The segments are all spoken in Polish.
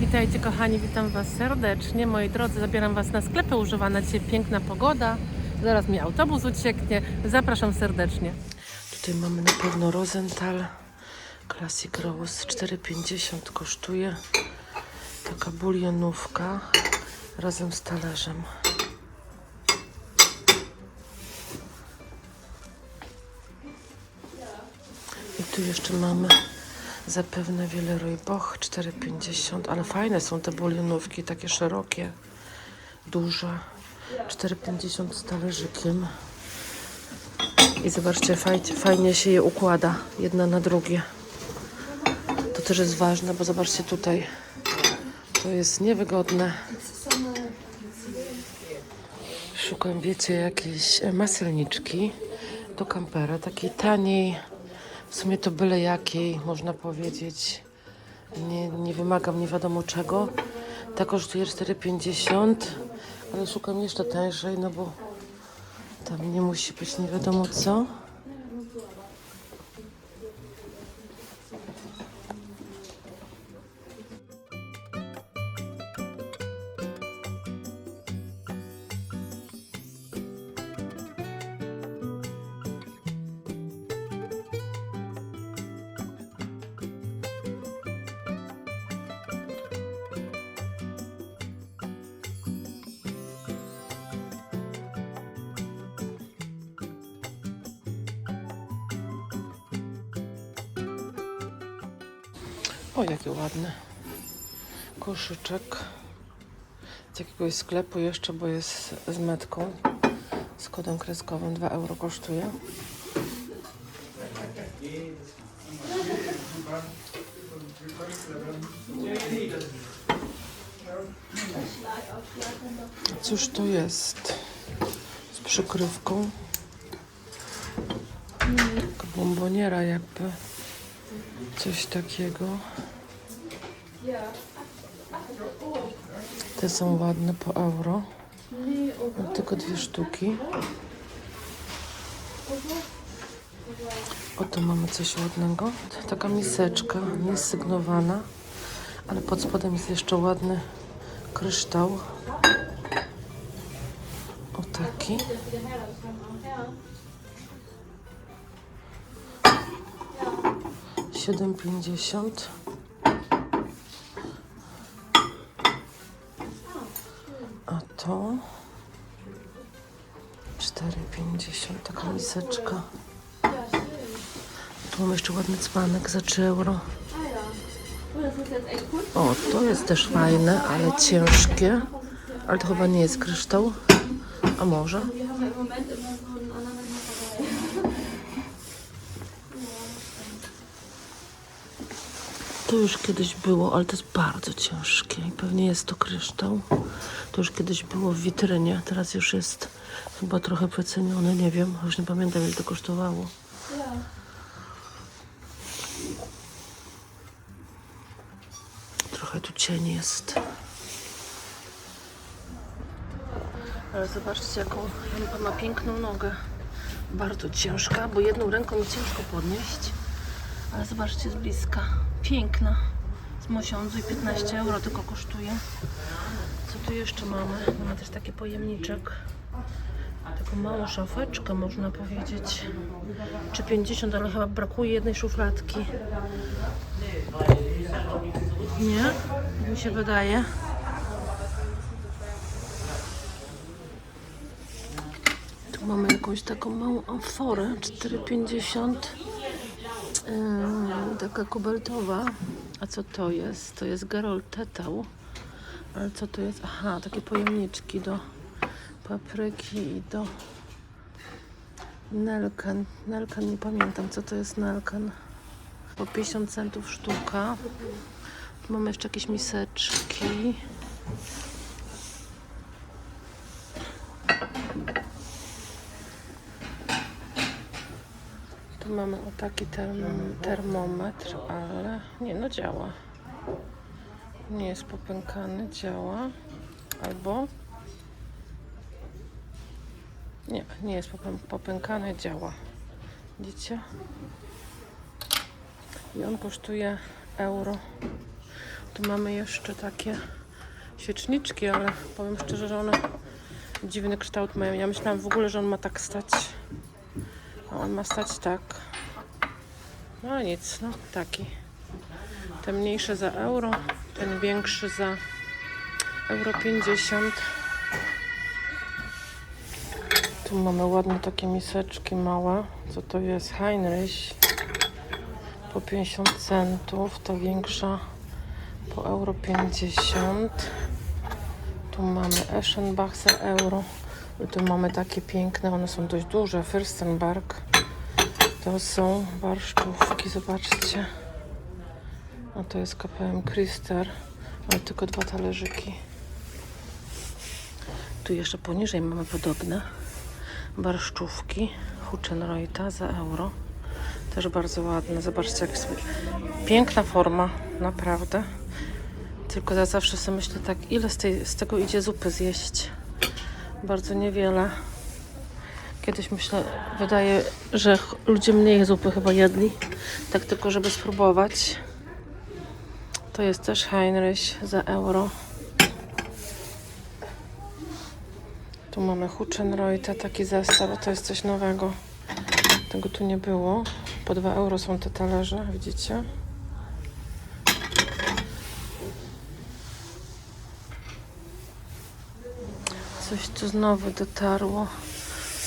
Witajcie kochani, witam Was serdecznie. Moi drodzy, zabieram Was na sklepy używane. Dzisiaj piękna pogoda. Zaraz mi autobus ucieknie. Zapraszam serdecznie. Tutaj mamy na pewno Rosenthal Classic Rose. 4,50 kosztuje. Taka bulionówka razem z talerzem. I tu jeszcze mamy zapewne Villeroy Boch 4,50, ale fajne są te bulionówki, takie szerokie, duże. 4,50 z talerzykiem. I zobaczcie, fajnie się je układa, jedna na drugie. To też jest ważne, bo zobaczcie tutaj, to jest niewygodne. Szukam, wiecie, jakiejś maselniczki do kampera, takiej taniej. W sumie to byle jakiej, można powiedzieć. Nie wymagam nie wiadomo czego. Ta kosztuje 4,50, ale szukam jeszcze tańszej, no bo tam nie musi być nie wiadomo co. O, jakie ładne. Koszyczek z jakiegoś sklepu jeszcze, bo jest z metką. Z kodem kreskowym 2 euro kosztuje. Cóż to jest? Z przykrywką. Taka bomboniera jakby. Coś takiego. Te są ładne po euro. Mam tylko 2 sztuki. Oto mamy coś ładnego. Taka miseczka, niesygnowana, ale pod spodem jest jeszcze ładny kryształ. O taki. $7,50. A to 4,50. Taka miseczka. Tu mam jeszcze ładny dzbanek za 3 euro. O, to jest też fajne, ale ciężkie. Ale to chyba nie jest kryształ. A może? To już kiedyś było, ale to jest bardzo ciężkie i pewnie jest to kryształ. To już kiedyś było w witrynie, teraz już jest chyba trochę przecenione, nie wiem, już nie pamiętam ile to kosztowało. Trochę tu cień jest. Ale zobaczcie, jaką lampa ma piękną nogę. Bardzo ciężka, bo jedną ręką mi ciężko podnieść. Ale zobaczcie z bliska. Piękna. Z mosiądzu i 15 euro tylko kosztuje. Co tu jeszcze mamy? Mamy też taki pojemniczek. Taką małą szafeczkę można powiedzieć. Czy 50, ale chyba brakuje jednej szufladki. Nie? Mi się wydaje. Tu mamy jakąś taką małą amforę. 4,50. Taka kobaltowa. A co to jest? To jest Gerol Tetał. Ale co to jest? Aha, takie pojemniczki do papryki i do Nelken. Nelken, nie pamiętam co to jest Nelken. Po 50 centów sztuka. Tu mamy jeszcze jakieś miseczki. Tu mamy o taki termometr, ale nie, no działa. Nie jest popękany, działa. Albo nie jest popękany, działa. Widzicie? I on kosztuje euro. Tu mamy jeszcze takie świeczniczki, ale powiem szczerze, że one dziwny kształt mają. Ja myślałam w ogóle, że on ma tak stać. A on ma stać tak. No nic, no taki. Ten mniejszy za euro, ten większy za euro 50. Tu mamy ładne takie miseczki małe. Co to jest? Heinrich. Po 50 centów. Ta większa po euro 50. Tu mamy Eschenbach za euro. I tu mamy takie piękne, one są dość duże. Fürstenberg. To są barszczówki, zobaczcie. A to jest KPM Krister, ale tylko 2 talerzyki. Tu jeszcze poniżej mamy podobne barszczówki Huchenreuta za euro. Też bardzo ładne. Zobaczcie, jak sobie... piękna forma, naprawdę. Tylko ja zawsze sobie myślę tak, ile z tego idzie zupy zjeść. Bardzo niewiele. Kiedyś myślę, wydaje, że ludzie mniej zupy chyba jedli. Tak tylko, żeby spróbować. To jest też Heinrich za euro. Tu mamy Huchenreuta, taki zestaw. To jest coś nowego. Tego tu nie było. Po 2 euro są te talerze, widzicie? Coś tu znowu dotarło.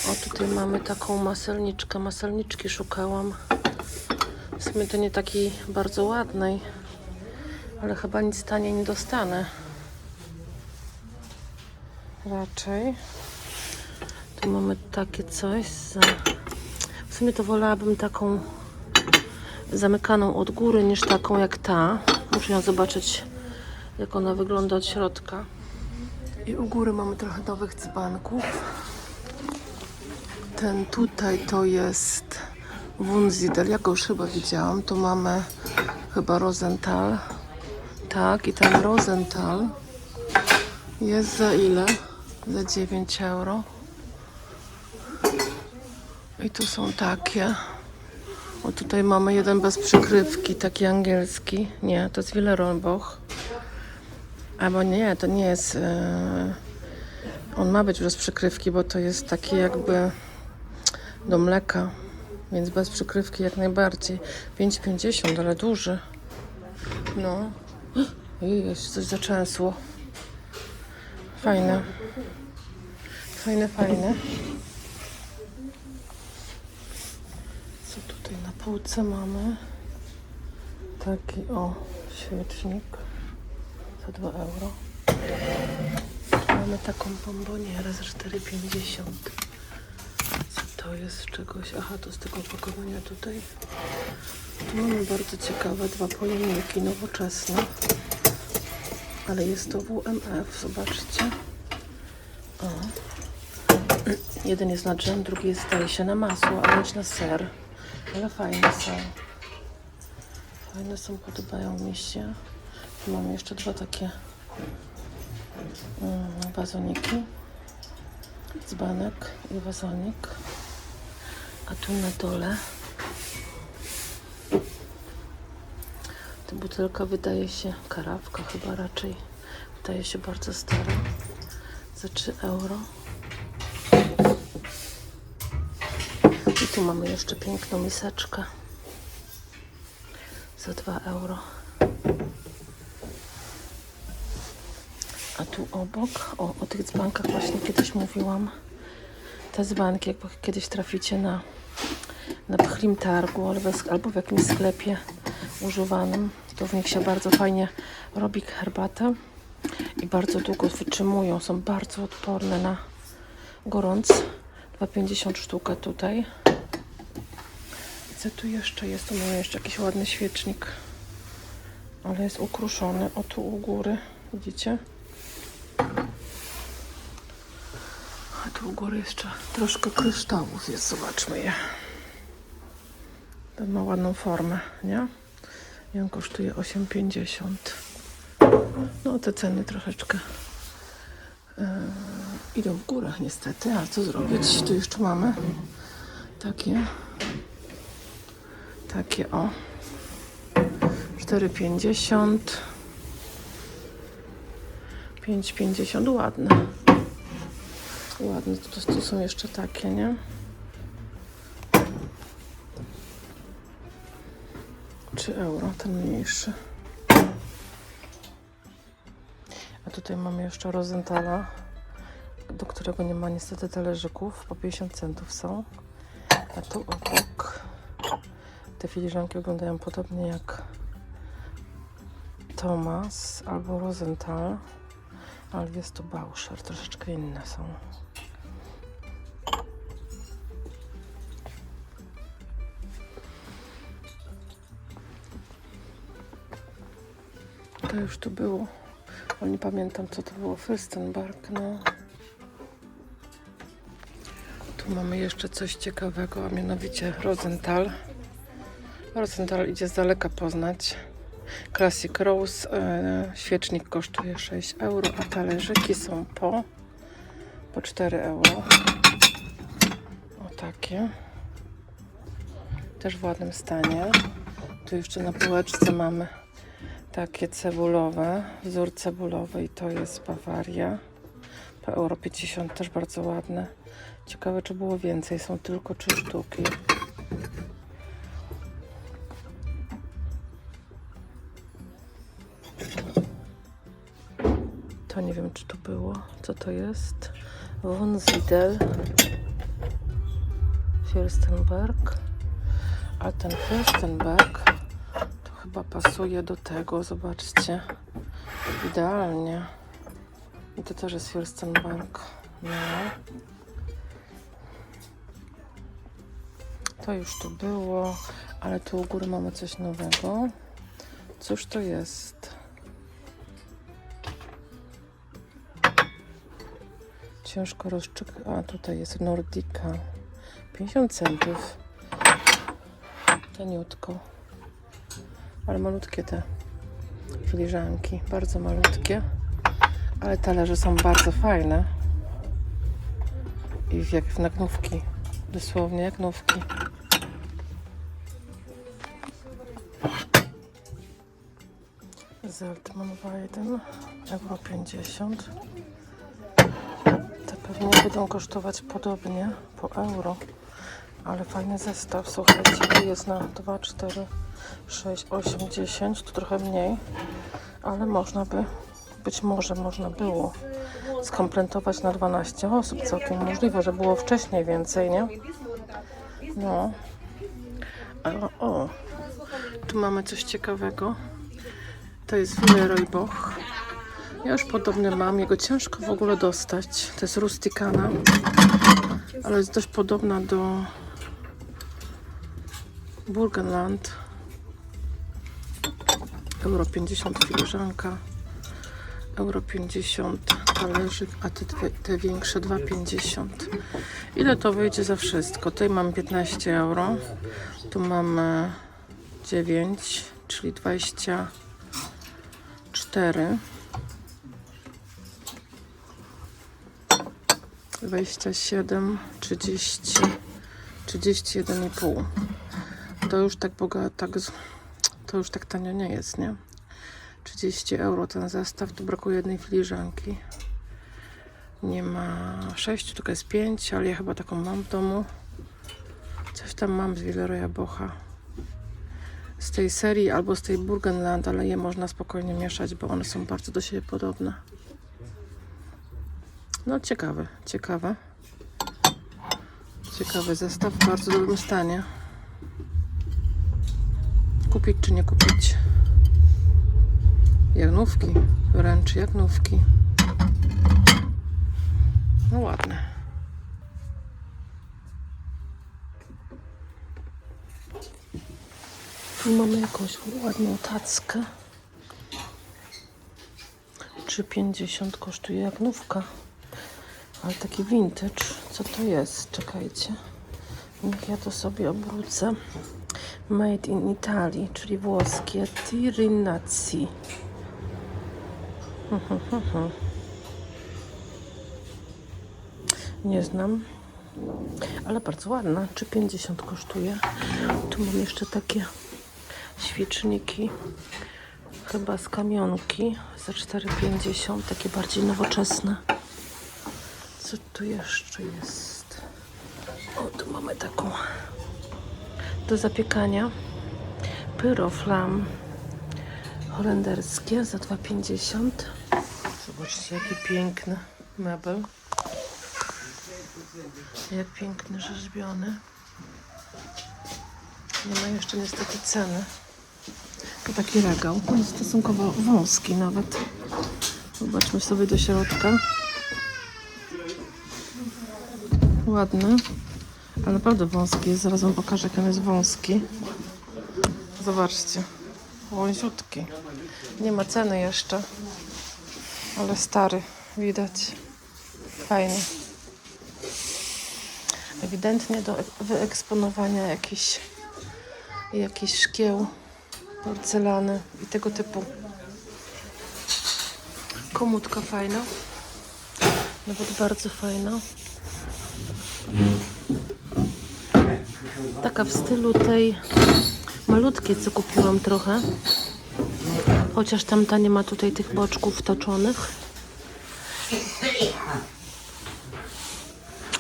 O, tutaj mamy taką maselniczkę. Maselniczki szukałam. W sumie to nie takiej bardzo ładnej, ale chyba nic taniej nie dostanę. Raczej. Tu mamy takie coś za... W sumie to wolałabym taką zamykaną od góry niż taką jak ta. Muszę ją zobaczyć, jak ona wygląda od środka. I u góry mamy trochę nowych dzbanków. Ten tutaj to jest Wunsiedel. Ja go już chyba widziałam. Tu mamy chyba Rosenthal. Tak, i ten Rosenthal jest za ile? Za 9 euro. I tu są takie. O, tutaj mamy jeden bez przykrywki, taki angielski. Nie, to jest Willeroboch. Albo nie, to nie jest... on ma być bez przykrywki, bo to jest taki jakby do mleka. Więc bez przykrywki jak najbardziej. 5,50, ale duży. No. Jest coś zaczęsło. Fajne. Fajne. Co tutaj na półce mamy? Taki o świecznik za 2 euro. Mamy taką bombonierę za 4,50. Co to jest z czegoś? Aha, to z tego opakowania tutaj. Tu mamy bardzo ciekawe 2 pojemniki nowoczesne. Ale jest to WMF, zobaczcie. O. Jeden jest na dżem, drugi jest, zdaje się, na masło, a ręcz na ser. Ale fajne są. Fajne są, podobają mi się. Tu mamy jeszcze 2 takie wazoniki. Dzbanek i wazonik. A tu na dole ta butelka wydaje się, karafka chyba raczej, wydaje się bardzo stara. Za 3 euro. I tu mamy jeszcze piękną miseczkę za 2 euro. A tu obok, o tych dzbankach właśnie kiedyś mówiłam. Te dzbanki, jak kiedyś traficie na Pchlim Targu albo w jakimś sklepie używanym, to w nich się bardzo fajnie robi herbatę i bardzo długo wytrzymują. Są bardzo odporne na gorąc. 2,50 sztuka tutaj. I co tu jeszcze jest? Tu mamy jeszcze jakiś ładny świecznik, ale jest ukruszony. O, tu u góry, widzicie? A tu u góry jeszcze troszkę kryształów jest, zobaczmy je. Ten ma ładną formę, nie? I on kosztuje 8,50. No te ceny troszeczkę idą w górę niestety, ale co zrobić? Tu jeszcze mamy takie o 4,50. 5,50, ładne. Ładne, tu są jeszcze takie, nie? €3, ten mniejszy. A tutaj mamy jeszcze Rosenthala, do którego nie ma niestety talerzyków, po 50 centów są. A tu obok te filiżanki wyglądają podobnie jak Thomas albo Rosenthal, ale jest to Bauscher, troszeczkę inne są. To już tu było, ale nie pamiętam co to było, Fürstenberg, no. Tu mamy jeszcze coś ciekawego, a mianowicie Rosenthal. Rosenthal idzie z daleka poznać. Classic Rose, świecznik kosztuje €6, a talerzyki są po €4. O takie. Też w ładnym stanie. Tu jeszcze na półeczce mamy takie cebulowe, wzór cebulowy i to jest Bawaria. Po €1,50, też bardzo ładne. Ciekawe, czy było więcej, są tylko 3 sztuki. To nie wiem, czy to było. Co to jest? Von Ziedel. Fürstenberg. A ten Fürstenberg to chyba pasuje do tego, zobaczcie. Idealnie. I to też jest Fürstenberg. No. To już tu było, ale tu u góry mamy coś nowego. Cóż to jest? Ciężko rozczytać. A tutaj jest Nordica. 50 centów. Taniutko. Ale malutkie te filiżanki. Bardzo malutkie. Ale talerze są bardzo fajne. I jak w nagnówki. Dosłownie jak nówki. Zeltman Weiden, €1,50. Te pewnie będą kosztować podobnie, po €1. Ale fajny zestaw, słuchajcie, tu jest na 2, 4, 6, 8, 10, tu trochę mniej, ale można by, być może można było skompletować na 12 osób, całkiem możliwe, że było wcześniej więcej, nie? No. O, tu mamy coś ciekawego. To jest Villeroy Boch. Ja już podobny mam, jego ciężko w ogóle dostać. To jest Rusticana, ale jest dość podobna do Burgenland. €1,50 filiżanka, €1,50 talerzyk, a te większe €2,50. Ile to wyjdzie za wszystko? Tutaj mam 15 €, tu mamy 9, czyli 24, 27, 30, 31,5. To już tak to już tak tanio nie jest, nie? 30 € ten zestaw, tu brakuje jednej filiżanki. Nie ma 6, tylko jest 5, ale ja chyba taką mam w domu. Coś tam mam z Villeroya Bocha. Z tej serii albo z tej Burgenland, ale je można spokojnie mieszać, bo one są bardzo do siebie podobne. No ciekawe. Ciekawy zestaw, w bardzo dobrym stanie. Kupić czy nie kupić? Jagnówki, wręcz jagnówki. No ładne. Tu mamy jakąś ładną tackę. 3,50 kosztuje jagnówka. Ale taki vintage. Co to jest? Czekajcie. Niech ja to sobie obrócę. Made in Italy, czyli włoskie Tirinazzi. Nie znam, ale bardzo ładna. 3,50 kosztuje. Tu mam jeszcze takie świeczniki chyba z kamionki za 4,50, takie bardziej nowoczesne. Co tu jeszcze jest? O, tu mamy taką do zapiekania. Pyroflam holenderskie za 2,50. Zobaczcie, jaki piękny mebel. Jak piękny rzeźbiony. Nie ma jeszcze niestety ceny. To taki regał. On jest stosunkowo wąski nawet. Zobaczmy sobie do środka. Ładny. Ale naprawdę wąski jest. Zaraz wam pokażę, jak on jest wąski. Zobaczcie. Wąziutki. Nie ma ceny jeszcze. Ale stary. Widać. Fajny. Ewidentnie do wyeksponowania jakiś szkieł, porcelany i tego typu. Komódka fajna. Nawet bardzo fajna. Taka w stylu tej malutkiej, co kupiłam trochę. Chociaż tamta nie ma tutaj tych boczków toczonych.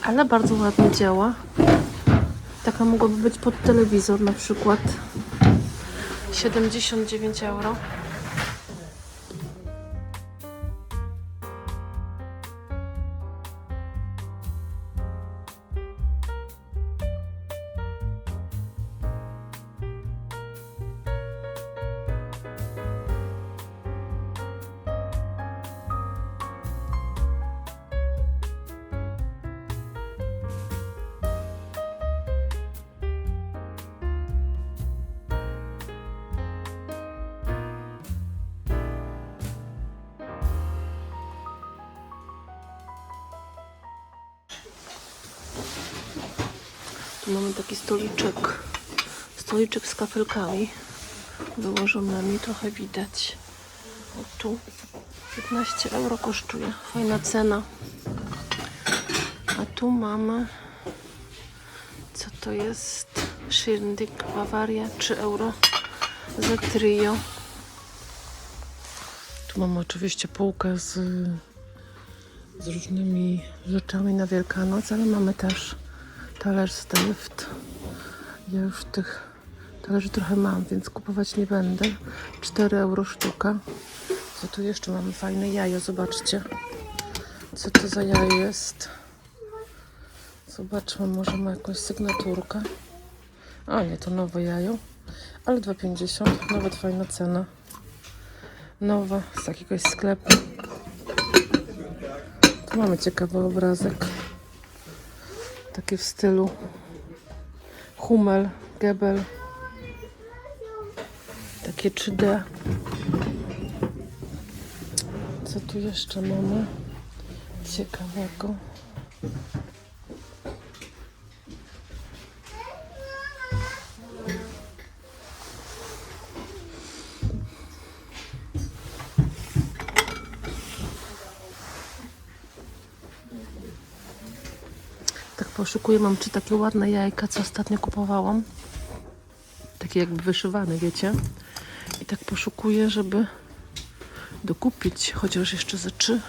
Ale bardzo ładnie działa. Taka mogłaby być pod telewizor na przykład. 79 euro. Tu mamy taki stoliczek. Stoliczek z kafelkami wyłożonymi. Trochę widać. O, tu 15 euro kosztuje. Fajna cena. A tu mamy... Co to jest? Schirndick Bavaria. 3 euro za trio. Tu mamy oczywiście półkę z różnymi rzeczami na Wielkanoc, ale mamy też talerz z Delft. Ja już tych talerzy trochę mam, więc kupować nie będę. 4 euro sztuka. Co tu jeszcze mamy? Fajne jajo, zobaczcie. Co to za jajo jest? Zobaczmy, może ma jakąś sygnaturkę. A nie, to nowe jajo. Ale 2,50. Nawet fajna cena. Nowa, z jakiegoś sklepu. Tu mamy ciekawy obrazek. Taki w stylu Hummel, Goebel. Takie 3D. Co tu jeszcze mamy ciekawego? Tak poszukuję, mam 3 takie ładne jajka, co ostatnio kupowałam. Takie jakby wyszywane, wiecie? I tak poszukuję, żeby dokupić chociaż jeszcze ze 3.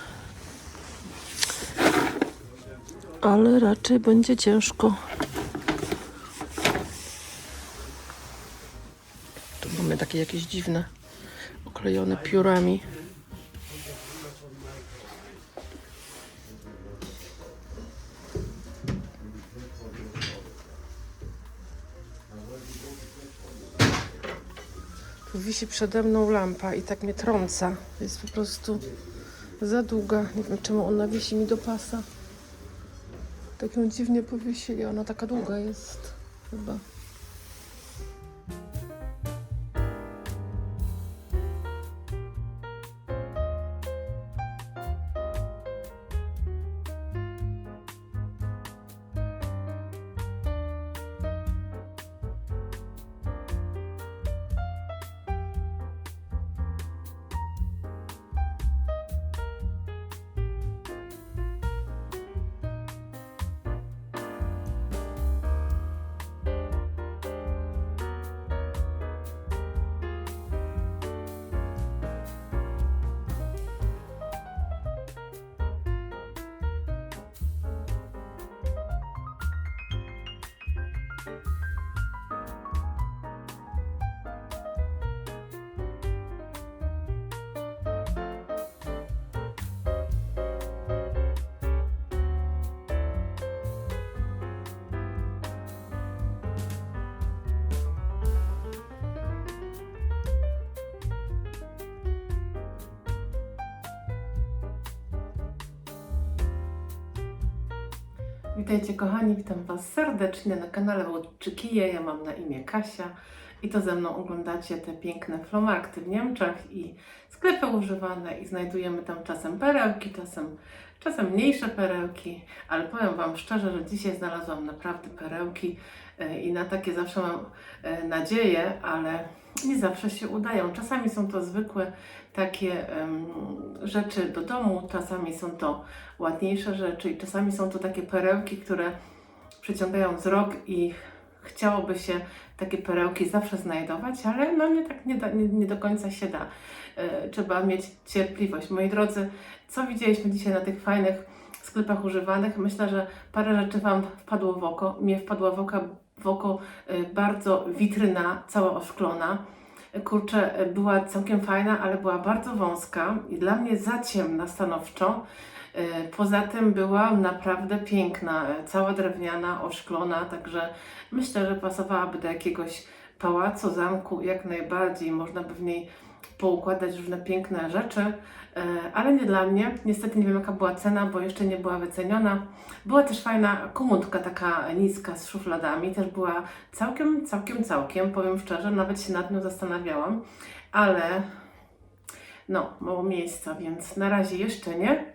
Ale raczej będzie ciężko. Tu mamy takie jakieś dziwne, oklejone piórami. Tu wisi przede mną lampa i tak mnie trąca. Jest po prostu za długa. Nie wiem, czemu ona wisi mi do pasa. Tak ją dziwnie powiesili. Ona taka długa jest chyba. Witajcie kochani, witam Was serdecznie na kanale Włodczykije. Ja mam na imię Kasia i to ze mną oglądacie te piękne flomarkty w Niemczech i sklepy używane i znajdujemy tam czasem perełki, czasem mniejsze perełki, ale powiem Wam szczerze, że dzisiaj znalazłam naprawdę perełki i na takie zawsze mam nadzieję, ale nie zawsze się udają. Czasami są to zwykłe takie rzeczy do domu, czasami są to ładniejsze rzeczy i czasami są to takie perełki, które przyciągają wzrok i chciałoby się takie perełki zawsze znajdować, ale no nie do końca się da. Trzeba mieć cierpliwość. Moi drodzy, co widzieliśmy dzisiaj na tych fajnych sklepach używanych? Myślę, że parę rzeczy Wam wpadło w oko. Mnie wpadła w oko bardzo witryna, cała oszklona. Kurczę, była całkiem fajna, ale była bardzo wąska i dla mnie za ciemna stanowczo. Poza tym była naprawdę piękna, cała drewniana, oszklona, także myślę, że pasowałaby do jakiegoś pałacu, zamku, jak najbardziej. Można by w niej poukładać różne piękne rzeczy, ale nie dla mnie. Niestety nie wiem, jaka była cena, bo jeszcze nie była wyceniona. Była też fajna komódka taka niska z szufladami, też była całkiem, powiem szczerze, nawet się nad nią zastanawiałam, ale no, mało miejsca, więc na razie jeszcze nie,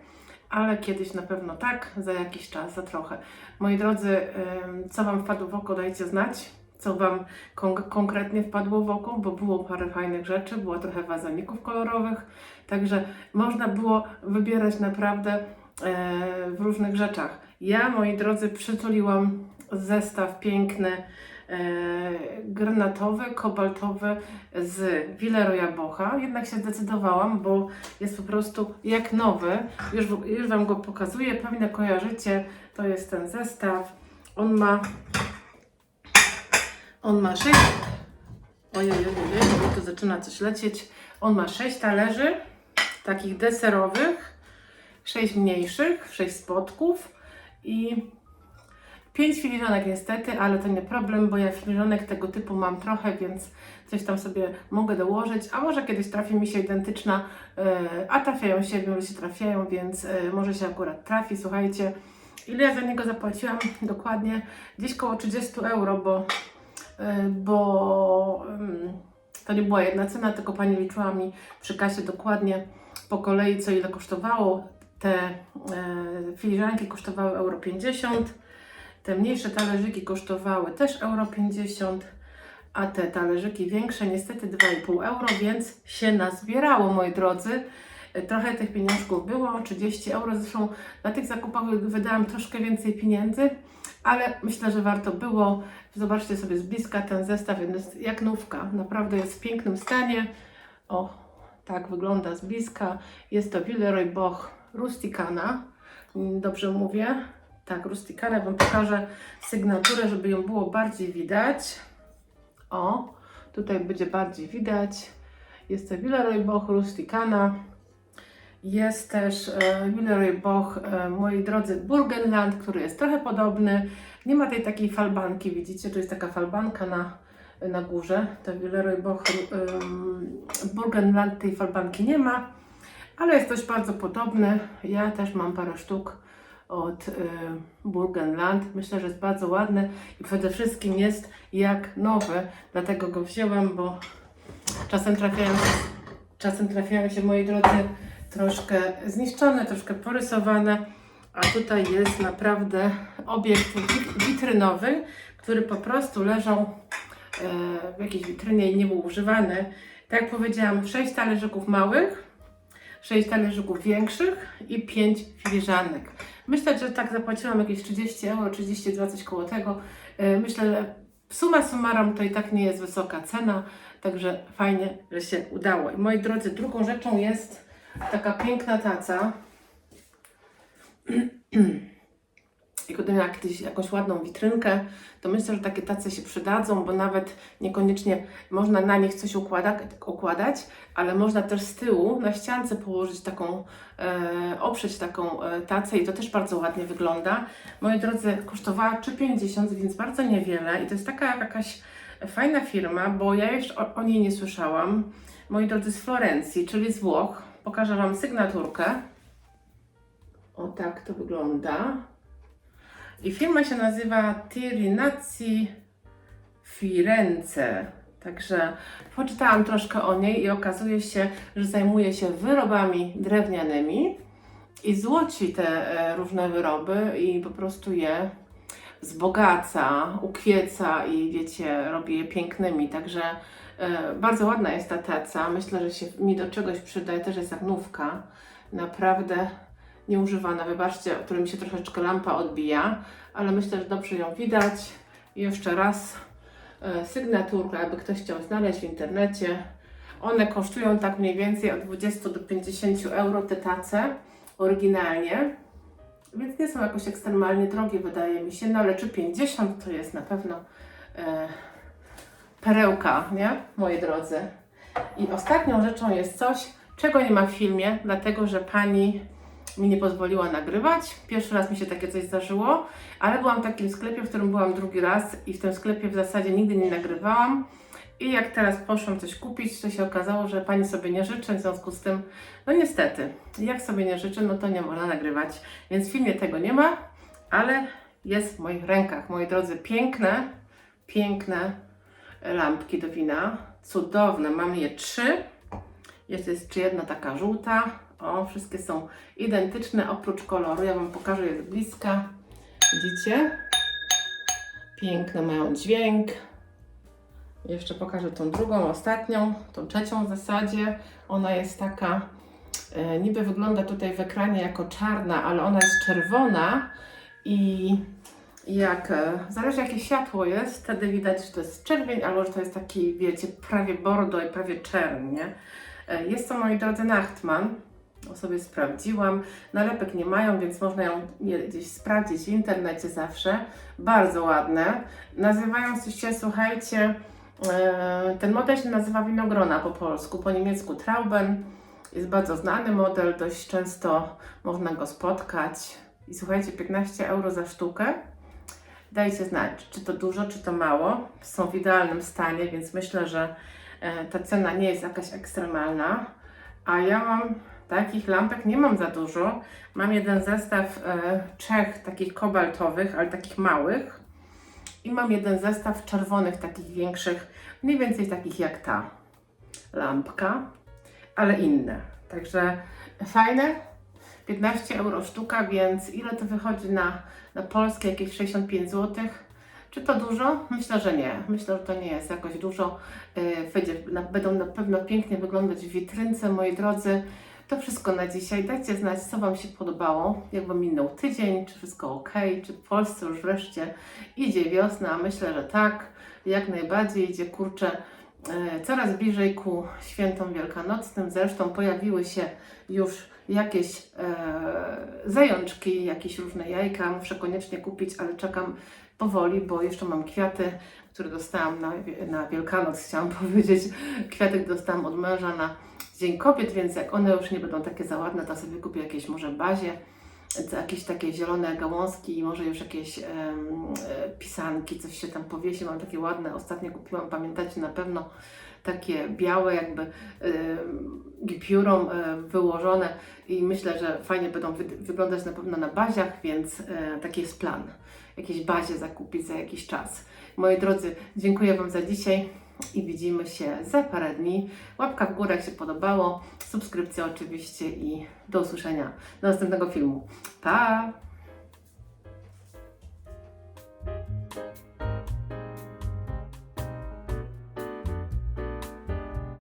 ale kiedyś na pewno tak, za jakiś czas, za trochę. Moi drodzy, co Wam wpadło w oko, dajcie znać. Co Wam konkretnie wpadło w oko, bo było parę fajnych rzeczy, było trochę wazoników kolorowych, także można było wybierać naprawdę w różnych rzeczach. Ja, moi drodzy, przytuliłam zestaw piękny, granatowy, kobaltowy z Villeroya Bocha. Jednak się zdecydowałam, bo jest po prostu jak nowy. Już Wam go pokazuję, pewnie kojarzycie, to jest ten zestaw. On ma 6, ojej, bo to zaczyna coś lecieć. On ma 6 talerzy, takich deserowych, 6 mniejszych, 6 spodków i 5 filiżanek niestety, ale to nie problem, bo ja filiżanek tego typu mam trochę, więc coś tam sobie mogę dołożyć, a może kiedyś trafi mi się identyczna, a trafiają się, wiem, że się trafiają, więc może się akurat trafi. Słuchajcie, ile ja za niego zapłaciłam? Dokładnie gdzieś koło 30 euro, bo to nie była jedna cena, tylko pani liczyła mi przy kasie dokładnie po kolei, co ile kosztowało. Te filiżanki kosztowały euro 50, te mniejsze talerzyki kosztowały też euro 50, a te talerzyki większe niestety 2,5 euro, więc się nazbierało, moi drodzy. Trochę tych pieniążków było, 30 euro, zresztą na tych zakupach wydałam troszkę więcej pieniędzy, ale myślę, że warto było. Zobaczcie sobie z bliska ten zestaw, jest jak nówka, naprawdę jest w pięknym stanie. O, tak wygląda z bliska. Jest to Villeroy Boch Rusticana, dobrze mówię? Tak, Rusticana, Wam pokażę sygnaturę, żeby ją było bardziej widać. O, tutaj będzie bardziej widać. Jest to Villeroy Boch Rusticana. Jest też Villeroy Boch, moi drodzy, Burgenland, który jest trochę podobny. Nie ma tej takiej falbanki, widzicie, tu jest taka falbanka na górze. To Villeroy Boch Burgenland tej falbanki nie ma, ale jest dość bardzo podobny. Ja też mam parę sztuk od Burgenland. Myślę, że jest bardzo ładny i przede wszystkim jest jak nowy, dlatego go wzięłam, bo czasem trafiają się, moi drodzy, troszkę zniszczone, troszkę porysowane, a tutaj jest naprawdę obiekt witrynowy, który po prostu leżał w jakiejś witrynie i nie był używany. Tak jak powiedziałam, 6 talerzyków małych, 6 talerzyków większych i 5 filiżanek. Myślę, że tak zapłaciłam jakieś 30 euro, 32, coś koło tego. Myślę, że summa summarum to i tak nie jest wysoka cena, także fajnie, że się udało. I moi drodzy, drugą rzeczą jest taka piękna taca. I gdybym miała kiedyś jakąś ładną witrynkę, to myślę, że takie tace się przydadzą, bo nawet niekoniecznie można na nich coś układać, ale można też z tyłu na ściance położyć taką, oprzeć taką tacę i to też bardzo ładnie wygląda. Moi drodzy, kosztowała 3,50, więc bardzo niewiele i to jest taka jakaś fajna firma, bo ja jeszcze o niej nie słyszałam. Moi drodzy, z Florencji, czyli z Włoch. Pokażę Wam sygnaturkę. O tak to wygląda. I firma się nazywa Tirinazzi Firenze. Także poczytałam troszkę o niej i okazuje się, że zajmuje się wyrobami drewnianymi i złoci te różne wyroby i po prostu je wzbogaca, ukwieca i wiecie, robi je pięknymi. Także bardzo ładna jest ta taca. Myślę, że się mi do czegoś przyda. Też jest jak nówka. Naprawdę nieużywana. Wybaczcie, w którym się troszeczkę lampa odbija, ale myślę, że dobrze ją widać. I jeszcze raz sygnaturka, jakby ktoś chciał znaleźć w internecie. One kosztują tak mniej więcej od 20 do 50 euro te tace oryginalnie, więc nie są jakoś ekstremalnie drogie, wydaje mi się, no ale czy 50 to jest na pewno perełka, nie? Moi drodzy. I ostatnią rzeczą jest coś, czego nie ma w filmie, dlatego że pani mi nie pozwoliła nagrywać. Pierwszy raz mi się takie coś zdarzyło, ale byłam w takim sklepie, w którym byłam drugi raz i w tym sklepie w zasadzie nigdy nie nagrywałam. I jak teraz poszłam coś kupić, to się okazało, że pani sobie nie życzy, w związku z tym, no niestety, jak sobie nie życzy, no to nie można nagrywać. Więc w filmie tego nie ma, ale jest w moich rękach, moi drodzy, piękne, piękne lampki do wina, cudowne, mam je 3. Jest jeszcze jedna taka żółta. O, wszystkie są identyczne oprócz koloru. Ja Wam pokażę je z bliska. Widzicie? Piękne mają dźwięk. Jeszcze pokażę tą drugą, ostatnią, tą trzecią w zasadzie. Ona jest taka, niby wygląda tutaj w ekranie jako czarna, ale ona jest czerwona i jak, zależy jakie światło jest, wtedy widać, że to jest czerwień, albo że to jest taki, wiecie, prawie bordo i prawie czerń, nie? Jest to, moi drodzy, Nachtmann. Sobie sprawdziłam. Nalepek nie mają, więc można ją gdzieś sprawdzić w internecie zawsze. Bardzo ładne. Nazywają się, słuchajcie, ten model się nazywa winogrona po polsku, po niemiecku Trauben. Jest bardzo znany model, dość często można go spotkać. I słuchajcie, 15 euro za sztukę. Dajcie znać, czy to dużo, czy to mało. Są w idealnym stanie, więc myślę, że ta cena nie jest jakaś ekstremalna. A ja mam takich lampek, nie mam za dużo. Mam jeden zestaw 3 takich kobaltowych, ale takich małych. I mam jeden zestaw czerwonych, takich większych, mniej więcej takich jak ta lampka, ale inne. Także fajne. 15 euro sztuka, więc ile to wychodzi na polskie? Jakieś 65 zł. Czy to dużo? Myślę, że nie. Myślę, że to nie jest jakoś dużo. Będą na pewno pięknie wyglądać w witrynce, moi drodzy. To wszystko na dzisiaj. Dajcie znać, co Wam się podobało. Jak Wam minął tydzień, czy wszystko ok, czy w Polsce już wreszcie idzie wiosna. Myślę, że tak. Jak najbardziej idzie, kurczę, coraz bliżej ku świętom wielkanocnym. Zresztą pojawiły się już jakieś zajączki, jakieś różne jajka. Muszę koniecznie kupić, ale czekam powoli, bo jeszcze mam kwiaty, które dostałam na Wielkanoc, chciałam powiedzieć. Kwiatek dostałam od męża na Dzień Kobiet, więc jak one już nie będą takie za ładne, to sobie kupię jakieś może bazie, jakieś takie zielone gałązki i może już jakieś pisanki, coś się tam powiesi. Mam takie ładne, ostatnio kupiłam, pamiętacie na pewno, takie białe jakby piórą wyłożone i myślę, że fajnie będą wyglądać na pewno na baziach, więc taki jest plan. Jakieś bazie zakupić za jakiś czas. Moi drodzy, dziękuję Wam za dzisiaj i widzimy się za parę dni. Łapka w górę, jak się podobało, subskrypcja oczywiście i do usłyszenia do następnego filmu. Pa!